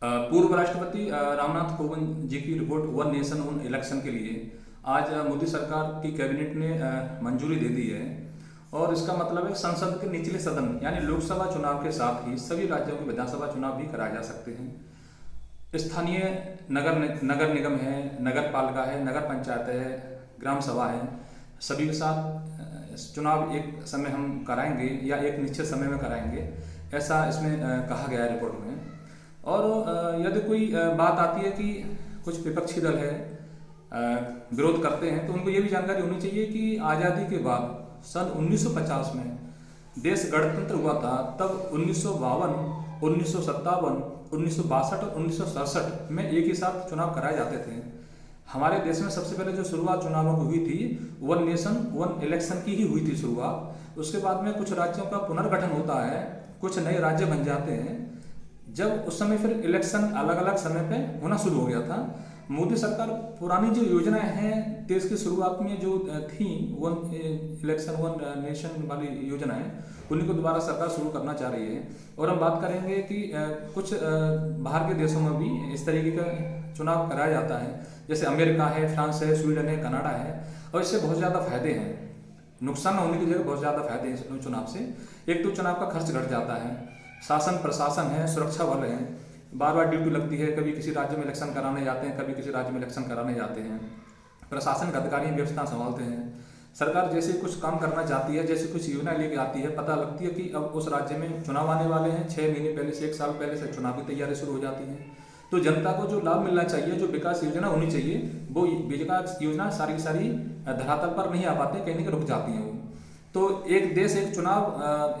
पूर्व राष्ट्रपति रामनाथ कोविंद जी की report one nation one election के लिए आज मोदी सरकार की कैबिनेट ने मंजूरी दे दी है। और इसका मतलब है संसद के निचले सदन यानी लोकसभा चुनाव के साथ ही सभी राज्यों के विधानसभा चुनाव भी कराए जा सकते हैं। स्थानीय नगर निगम है, नगर पालिका है, नगर पंचायत है, ग्राम सभा है, सभी के साथ चुनाव एक समय हम कराएंगे या एक निश्चित समय में कराएंगे, ऐसा इसमें कहा गया है रिपोर्ट में। और यदि कोई बात आती है कि कुछ विपक्षी दल है विरोध करते हैं, तो उनको ये भी जानकारी होनी चाहिए कि आज़ादी के बाद सन 1950 में देश गणतंत्र हुआ था, तब 1952, 1957, 1962 और 1967 में एक ही साथ चुनाव कराए जाते थे। हमारे देश में सबसे पहले जो शुरुआत चुनावों की हुई थी वन नेशन वन इलेक्शन की ही हुई थी शुरुआत। उसके बाद में कुछ राज्यों का पुनर्गठन होता है, कुछ नए राज्य बन जाते हैं। जब उस समय फिर इलेक्शन अलग अलग समय पे होना शुरू हो गया था। मोदी सरकार पुरानी जो योजनाएं हैं देश की शुरुआत में जो थी वन इलेक्शन वन नेशन वाली योजनाएं, उन्हीं को दोबारा सरकार शुरू करना चाह रही है। और हम बात करेंगे कि कुछ बाहर के देशों में भी इस तरीके का चुनाव कराया जाता है, जैसे अमेरिका है, फ्रांस है, स्वीडन है, कनाडा है। और इससे बहुत ज़्यादा फायदे हैं, नुकसान होने की जगह बहुत ज़्यादा फायदे हैं चुनाव से। एक तो चुनाव का खर्च घट जाता है, शासन प्रशासन है, सुरक्षा बल है, बार बार ड्यूटी लगती है, कभी किसी राज्य में इलेक्शन कराने जाते हैं, कभी किसी राज्य में इलेक्शन कराने जाते हैं। प्रशासन के अधिकारी व्यवस्था संभालते हैं। सरकार जैसे कुछ काम करना चाहती है, जैसे कुछ योजना लेके आती है, पता लगती है कि अब उस राज्य में चुनाव आने वाले हैं, 6 महीने पहले से 1 साल पहले से चुनाव की तैयारी शुरू हो जाती है। तो जनता को जो लाभ मिलना चाहिए, जो विकास योजना होनी चाहिए, वो विकास योजना सारी की सारी धरातल पर नहीं आ पाते, कहीं ना कहीं रुक जाती हैं वो। तो एक देश एक चुनाव,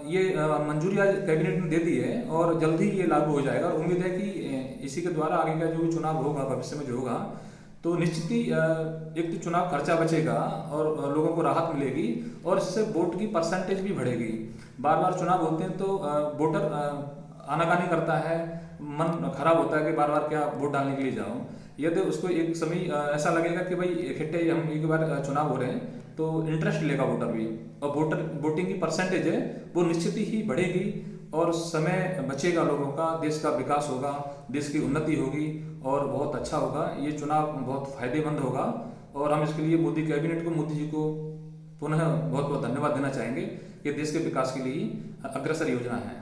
ये मंजूरी आज कैबिनेट ने दे दी है और जल्द ही ये लागू हो जाएगा। और उम्मीद है कि इसी के द्वारा आगे का जो भी चुनाव होगा भविष्य में जो होगा, तो निश्चित ही एक तो चुनाव खर्चा बचेगा और लोगों को राहत मिलेगी और इससे वोट की परसेंटेज भी बढ़ेगी। बार बार चुनाव होते हैं तो वोटर आनाकानी करता है, मन खराब होता है कि बार बार क्या वोट डालने के लिए जाऊं। यदि उसको एक समय ऐसा लगेगा कि भाई इकट्ठे हम एक बार चुनाव हो रहे हैं, तो इंटरेस्ट लेगा वोटर भी, और वोटिंग की परसेंटेज है वो निश्चित ही बढ़ेगी और समय बचेगा लोगों का, देश का विकास होगा, देश की उन्नति होगी और बहुत अच्छा होगा। ये चुनाव बहुत फायदेमंद होगा और हम इसके लिए मोदी कैबिनेट को, मोदी जी को पुनः बहुत बहुत धन्यवाद देना चाहेंगे कि देश के विकास के लिए अग्रसर योजना है।